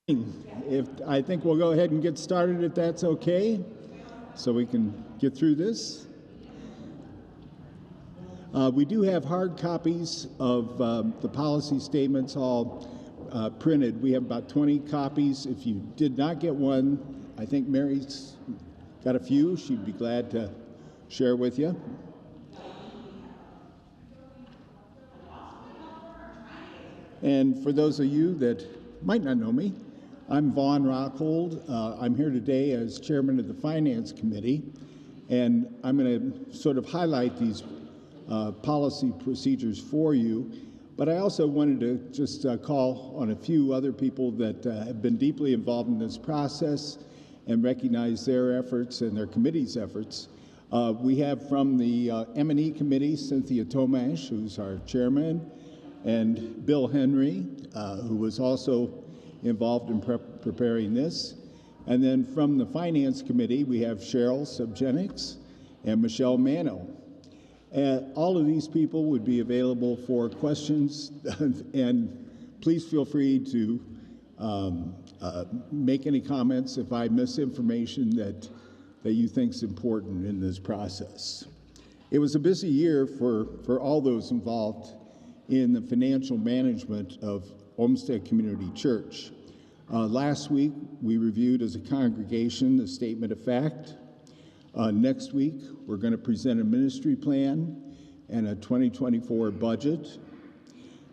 I think we'll go ahead and get started if that's okay, so we can get through this. We do have hard copies of the policy statements all printed. We have about 20 copies. If you did not get one, I think Mary's got a few. She'd be glad to share with you. And for those of you that might not know me, I'm Vaughn Rockhold. I'm here today as chairman of the Finance Committee, and I'm going to sort of highlight these policy procedures for you. But I also wanted to just call on a few other people that have been deeply involved in this process and recognize their efforts and their committee's efforts. We have from the M&E Committee, Cynthia Tomash, who's our chairman, and Bill Henry, who was also involved in preparing this. And then from the Finance Committee, we have Cheryl Subgenix and Michelle Mano. And all of these people would be available for questions, and please feel free to make any comments if I miss information that you think is important in this process. It was a busy year for all those involved in the financial management of Olmsted Community Church. Last week, we reviewed as a congregation the statement of fact. Next week, we're going to present a ministry plan and a 2024 budget.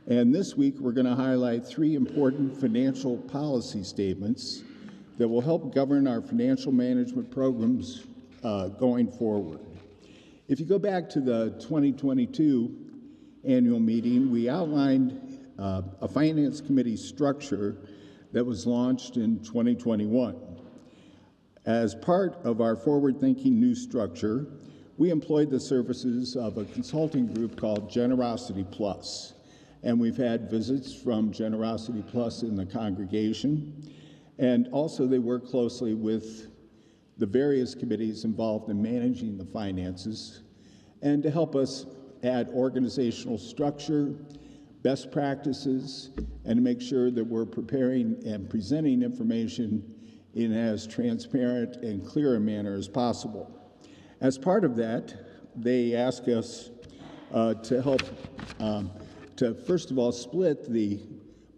And this week, we're going to highlight three important financial policy statements that will help govern our financial management programs going forward. If you go back to the 2022 annual meeting, we outlined a finance committee structure that was launched in 2021. As part of our forward-thinking new structure, we employed the services of a consulting group called Generosity Plus, and we've had visits from Generosity Plus in the congregation, and also they work closely with the various committees involved in managing the finances, and to help us add organizational structure, best practices, and to make sure that we're preparing and presenting information in as transparent and clear a manner as possible. As part of that, they ask us to help to, first of all, split the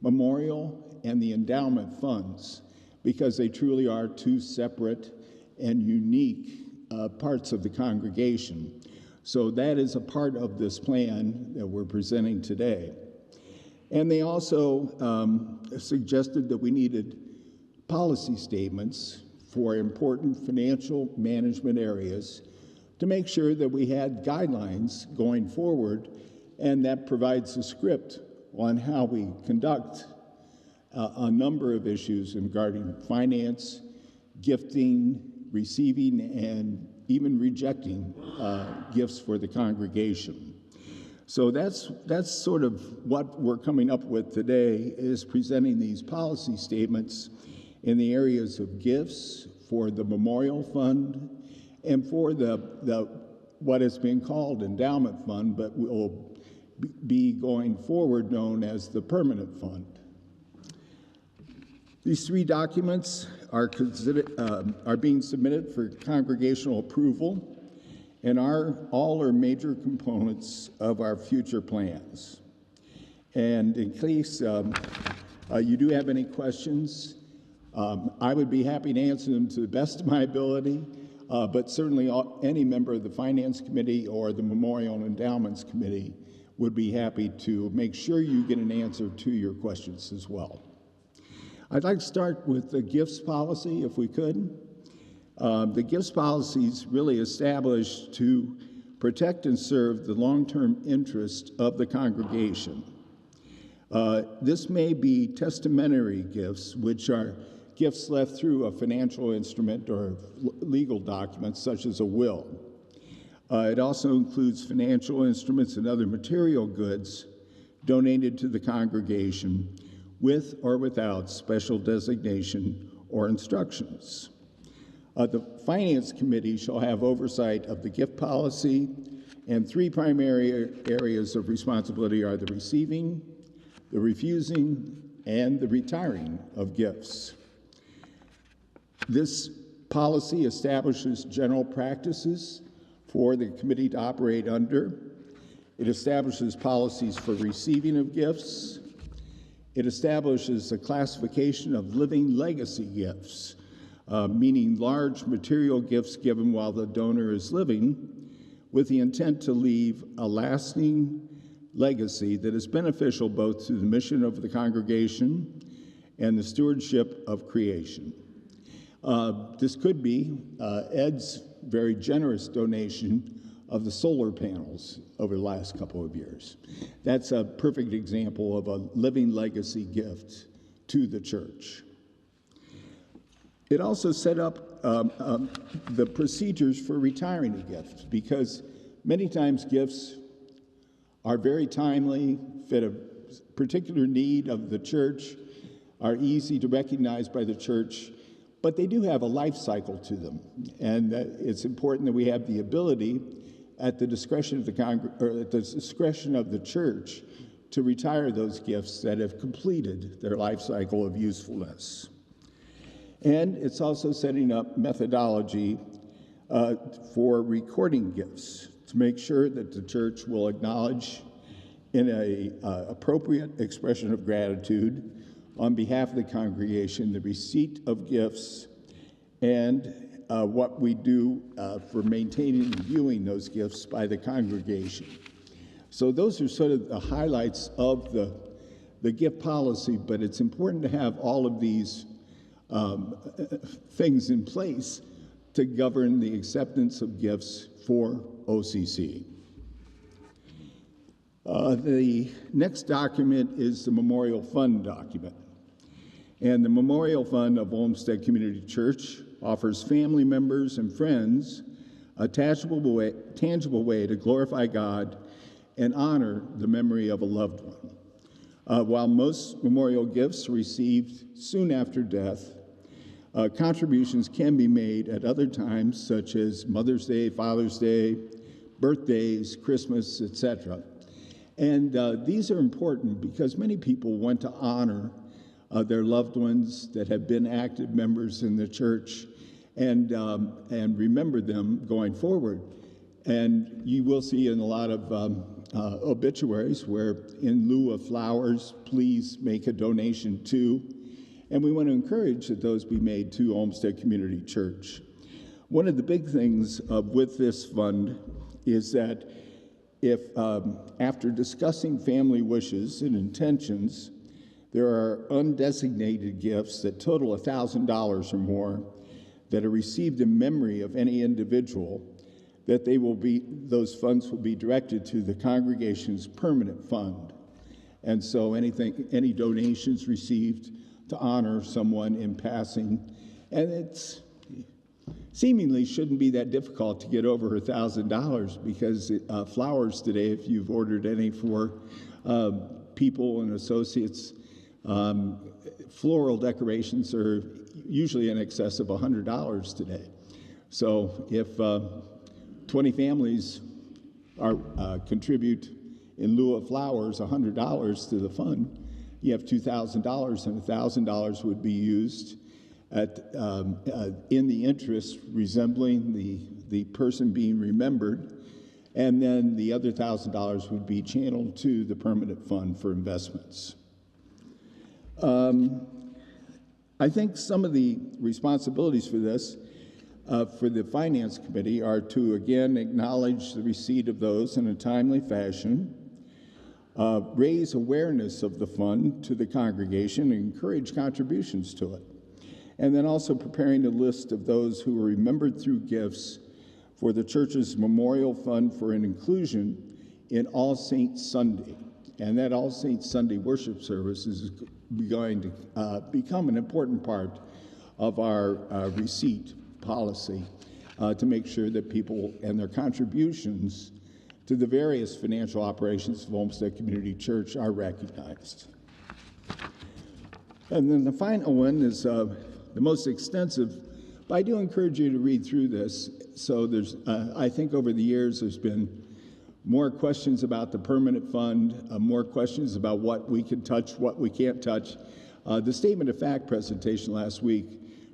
memorial and the endowment funds, because they truly are two separate and unique parts of the congregation. So that is a part of this plan that we're presenting today. And they also suggested that we needed policy statements for important financial management areas to make sure that we had guidelines going forward, and that provides a script on how we conduct a number of issues regarding finance, gifting, receiving, and even rejecting gifts for the congregation. So that's sort of what we're coming up with today, is presenting these policy statements in the areas of gifts, for the memorial fund, and for the what is being called endowment fund, but will be going forward known as the permanent fund. These three documents are being submitted for congregational approval, and all are major components of our future plans. And in case you do have any questions, I would be happy to answer them to the best of my ability, but certainly any member of the Finance Committee or the Memorial and Endowments Committee would be happy to make sure you get an answer to your questions as well. I'd like to start with the gifts policy, if we could. The gifts policy is really established to protect and serve the long-term interest of the congregation. This may be testamentary gifts, which are gifts left through a financial instrument or legal document, such as a will. It also includes financial instruments and other material goods donated to the congregation with or without special designation or instructions. The Finance Committee shall have oversight of the gift policy, and three primary areas of responsibility are the receiving, the refusing, and the retiring of gifts. This policy establishes general practices for the committee to operate under. It establishes policies for receiving of gifts. It establishes a classification of living legacy gifts, meaning large material gifts given while the donor is living, with the intent to leave a lasting legacy that is beneficial both to the mission of the congregation and the stewardship of creation. This could be Ed's very generous donation of the solar panels over the last couple of years. That's a perfect example of a living legacy gift to the church. It also set up the procedures for retiring a gift, because many times gifts are very timely, fit a particular need of the church, are easy to recognize by the church, but they do have a life cycle to them. And it's important that we have the ability at the discretion of the church to retire those gifts that have completed their life cycle of usefulness. And it's also setting up methodology for recording gifts to make sure that the church will acknowledge in an appropriate expression of gratitude on behalf of the congregation the receipt of gifts and what we do for maintaining and viewing those gifts by the congregation. So those are sort of the highlights of the gift policy, but it's important to have all of these things in place to govern the acceptance of gifts for OCC. The next document is the Memorial Fund document. And the Memorial Fund of Olmsted Community Church offers family members and friends a tangible way to glorify God and honor the memory of a loved one. While most memorial gifts are received soon after death, contributions can be made at other times, such as Mother's Day, Father's Day, birthdays, Christmas, etc. And these are important because many people want to honor their loved ones that have been active members in the church and remember them going forward. And you will see in a lot of obituaries where, in lieu of flowers, please make a donation to. And we want to encourage that those be made to Olmsted Community Church. One of the big things with this fund is that if, after discussing family wishes and intentions, there are undesignated gifts that total $1,000 or more that are received in memory of any individual, that those funds will be directed to the congregation's permanent fund. And so any donations received to honor someone in passing, and it's seemingly shouldn't be that difficult to get over $1,000 because flowers today, if you've ordered any for people and associates, floral decorations are usually in excess of $100 today. So if 20 families contribute in lieu of flowers $100 to the fund, you have $2,000, and $1,000 would be used in the interest resembling the person being remembered, and then the other $1,000 would be channeled to the permanent fund for investments. I think some of the responsibilities for this, for the Finance Committee, are to again acknowledge the receipt of those in a timely fashion, raise awareness of the fund to the congregation, and encourage contributions to it. And then also preparing a list of those who are remembered through gifts for the church's Memorial Fund for an inclusion in All Saints Sunday. And that All Saints Sunday worship service is going to become an important part of our receipt policy to make sure that people and their contributions to the various financial operations of Olmsted Community Church are recognized. And then the final one is the most extensive, but I do encourage you to read through this. So there's, I think over the years, there's been more questions about the permanent fund, more questions about what we can touch, what we can't touch. The statement of fact presentation last week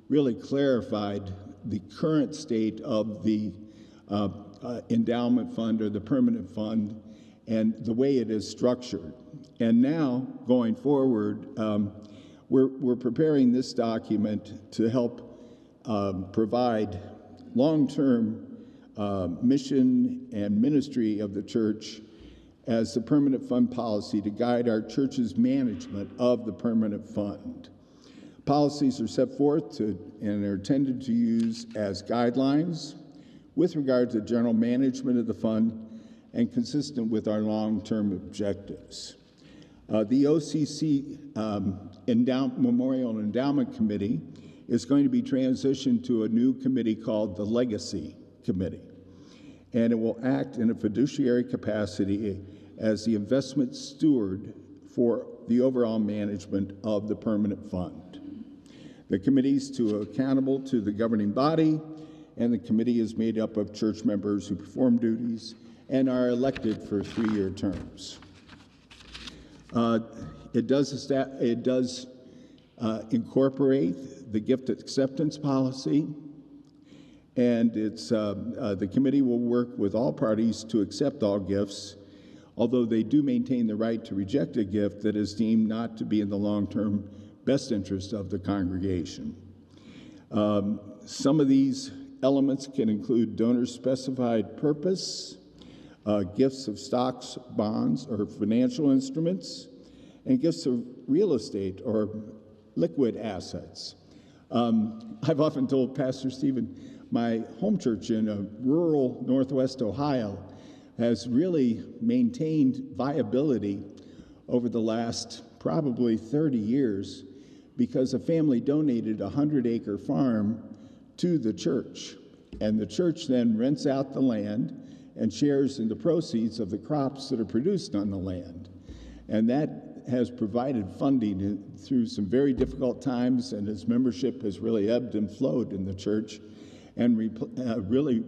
really clarified the current state of the endowment fund or the permanent fund and the way it is structured. And now, going forward, we're preparing this document to help provide long-term mission and ministry of the church as the permanent fund policy to guide our church's management of the permanent fund. Policies are set forth and are intended to use as guidelines with regard to general management of the fund and consistent with our long-term objectives. The OCC Memorial Endowment Committee is going to be transitioned to a new committee called the Legacy Committee, and it will act in a fiduciary capacity as the investment steward for the overall management of the permanent fund. The committee is accountable to the governing body, and the committee is made up of church members who perform duties and are elected for 3-year terms. It does incorporate the gift acceptance policy, and the committee will work with all parties to accept all gifts, although they do maintain the right to reject a gift that is deemed not to be in the long-term best interest of the congregation. Some of these elements can include donor-specified purpose, gifts of stocks, bonds, or financial instruments, and gifts of real estate or liquid assets. I've often told Pastor Stephen, my home church in rural Northwest Ohio has really maintained viability over the last probably 30 years because a family donated a 100-acre farm to the church, and the church then rents out the land and shares in the proceeds of the crops that are produced on the land. And that has provided funding through some very difficult times, and its membership has really ebbed and flowed in the church and really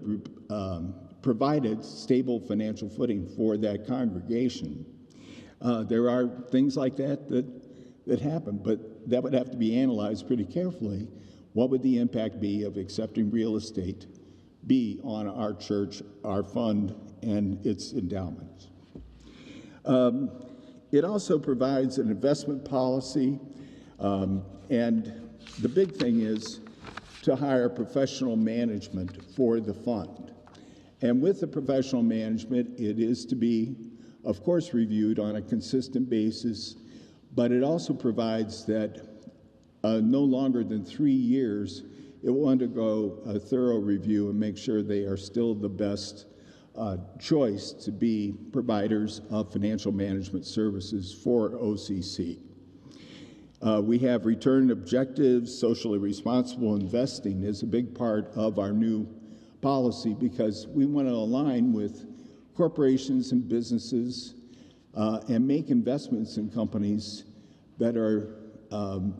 provided stable financial footing for that congregation. There are things like that happen, but that would have to be analyzed pretty carefully. What would the impact be of accepting real estate be on our church, our fund, and its endowments? It also provides an investment policy, and the big thing is to hire professional management for the fund. And with the professional management, it is to be, of course, reviewed on a consistent basis, but it also provides that no longer than 3 years, it will undergo a thorough review and make sure they are still the best choice to be providers of financial management services for OCC. We have return objectives. Socially responsible investing is a big part of our new policy because we want to align with corporations and businesses and make investments in companies that are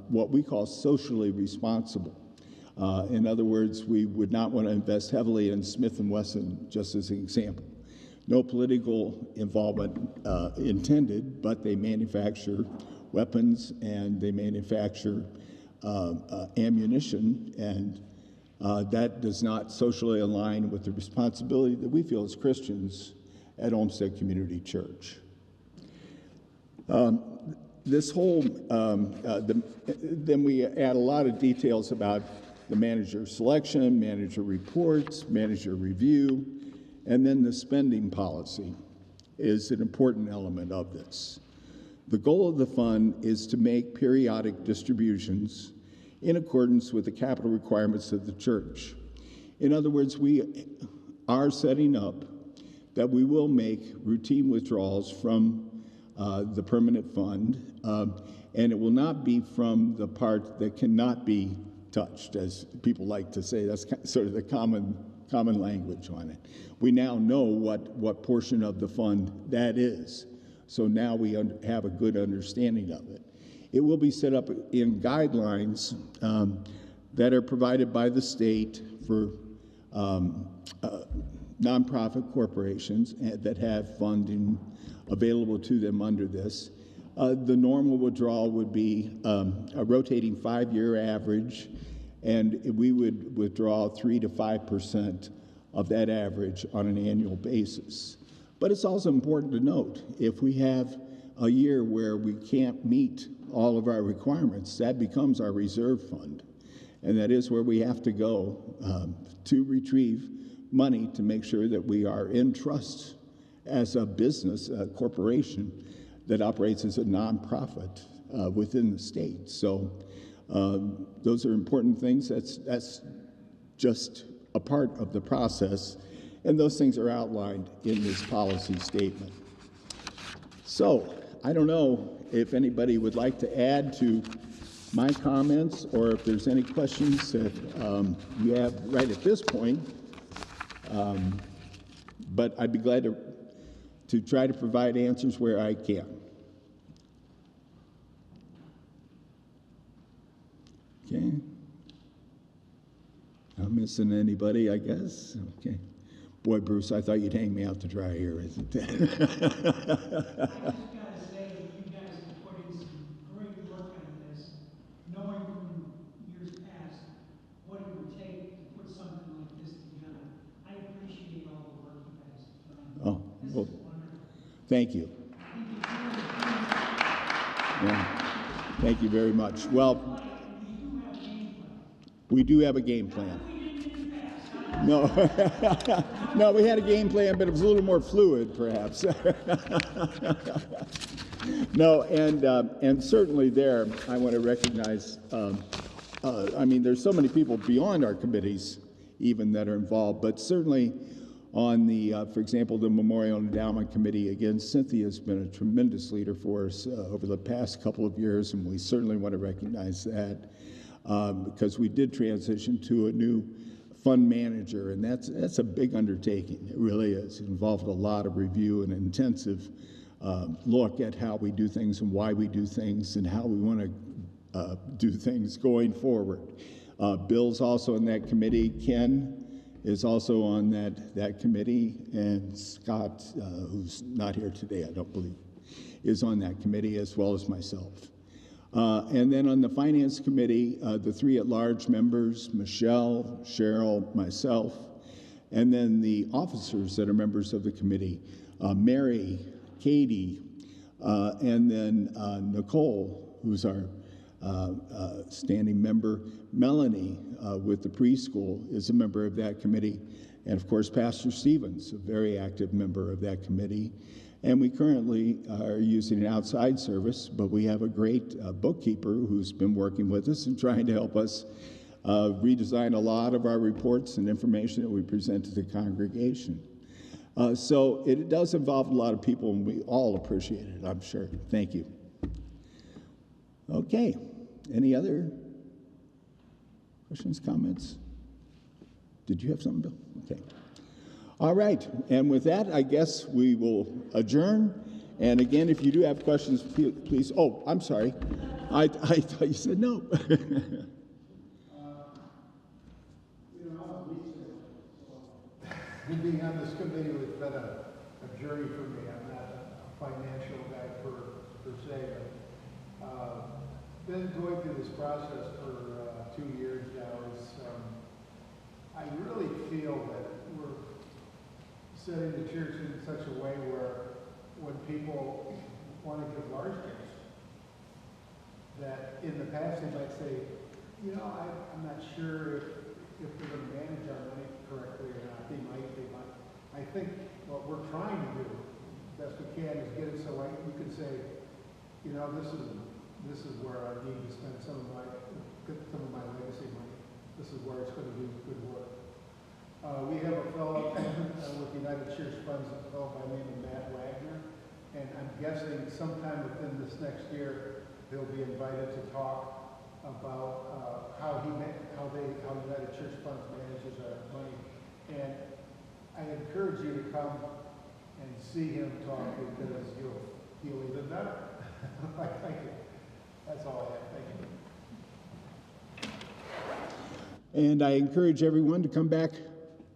what we call socially responsible. In other words, we would not want to invest heavily in Smith & Wesson, just as an example. No political involvement intended, but they manufacture weapons and they manufacture ammunition, and that does not socially align with the responsibility that we feel as Christians at Olmsted Community Church. This whole, then we add a lot of details about the manager selection, manager reports, manager review, and then the spending policy is an important element of this. The goal of the fund is to make periodic distributions in accordance with the capital requirements of the church. In other words, we are setting up that we will make routine withdrawals from the permanent fund, and it will not be from the part that cannot be touched, as people like to say. That's sort of the common language on it. We now know what portion of the fund that is, so now we have a good understanding of it. It will be set up in guidelines that are provided by the state for nonprofit corporations that have funding available to them under this. The normal withdrawal would be a rotating 5-year average, and we would withdraw 3 to 5% of that average on an annual basis. But it's also important to note, if we have a year where we can't meet all of our requirements, that becomes our reserve fund. And that is where we have to go to retrieve money to make sure that we are in trust as a business, a corporation that operates as a nonprofit within the state. So those are important things. That's just a part of the process, and those things are outlined in this policy statement. So I don't know if anybody would like to add to my comments, or if there's any questions that you have right at this point. But I'd be glad to try to provide answers where I can. Okay. Not missing anybody, I guess. Okay. Boy, Bruce, I thought you'd hang me out to dry here, isn't it? Oh, well, thank you. Yeah, thank you very much. Well, we do have a game plan. No, no, we had a game plan, but it was a little more fluid, perhaps. No, and certainly there, I want to recognize. I mean, there's so many people beyond our committees, even that are involved, but certainly. On the, for example, the Memorial Endowment Committee, again, Cynthia has been a tremendous leader for us over the past couple of years, and we certainly want to recognize that because we did transition to a new fund manager, and that's a big undertaking. It really is. It involved a lot of review and intensive look at how we do things and why we do things and how we want to do things going forward. Bill's also in that committee. Ken is also on that committee, and Scott, who's not here today, I don't believe, is on that committee, as well as myself. And then on the Finance Committee, the 3 at-large members, Michelle, Cheryl, myself, and then the officers that are members of the committee, Mary, Katie, and then Nicole, who's our standing member. Melanie with the preschool is a member of that committee. And of course, Pastor Stevens, a very active member of that committee. And we currently are using an outside service, but we have a great bookkeeper who's been working with us and trying to help us redesign a lot of our reports and information that we present to the congregation. So it does involve a lot of people, and we all appreciate it, I'm sure. Thank you. Okay. Any other questions, comments? Did you have something, Bill? Okay. All right. And with that, I guess we will adjourn. And again, if you do have questions, please. Oh, I'm sorry. I thought you said no. Being on this committee has been a journey for me. I'm not a financial guy per se, but been going through this process for 2 years now. I really feel that we're setting the church in such a way where when people want to give large gifts, that in the past they might say, I'm not sure if they're going to manage our money correctly or not. They might. I think what we're trying to do, best we can, is get it so you can say, this is where I need to spend some of my legacy money. This is where it's going to do good work. We have a fellow with United Church Funds, a fellow by the name of Matt Wagner, and I'm guessing sometime within this next year he'll be invited to talk about how United Church Funds manages our money. And I encourage you to come and see him talk because you'll feel even better. Thank you. That's all I have. Thank you. And I encourage everyone to come back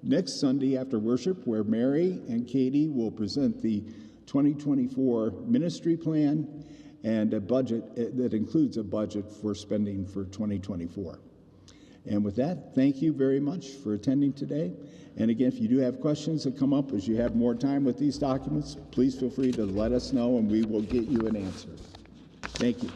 next Sunday after worship, where Mary and Katie will present the 2024 ministry plan and a budget that includes a budget for spending for 2024. And with that, thank you very much for attending today. And again, if you do have questions that come up as you have more time with these documents, please feel free to let us know and we will get you an answer. Thank you.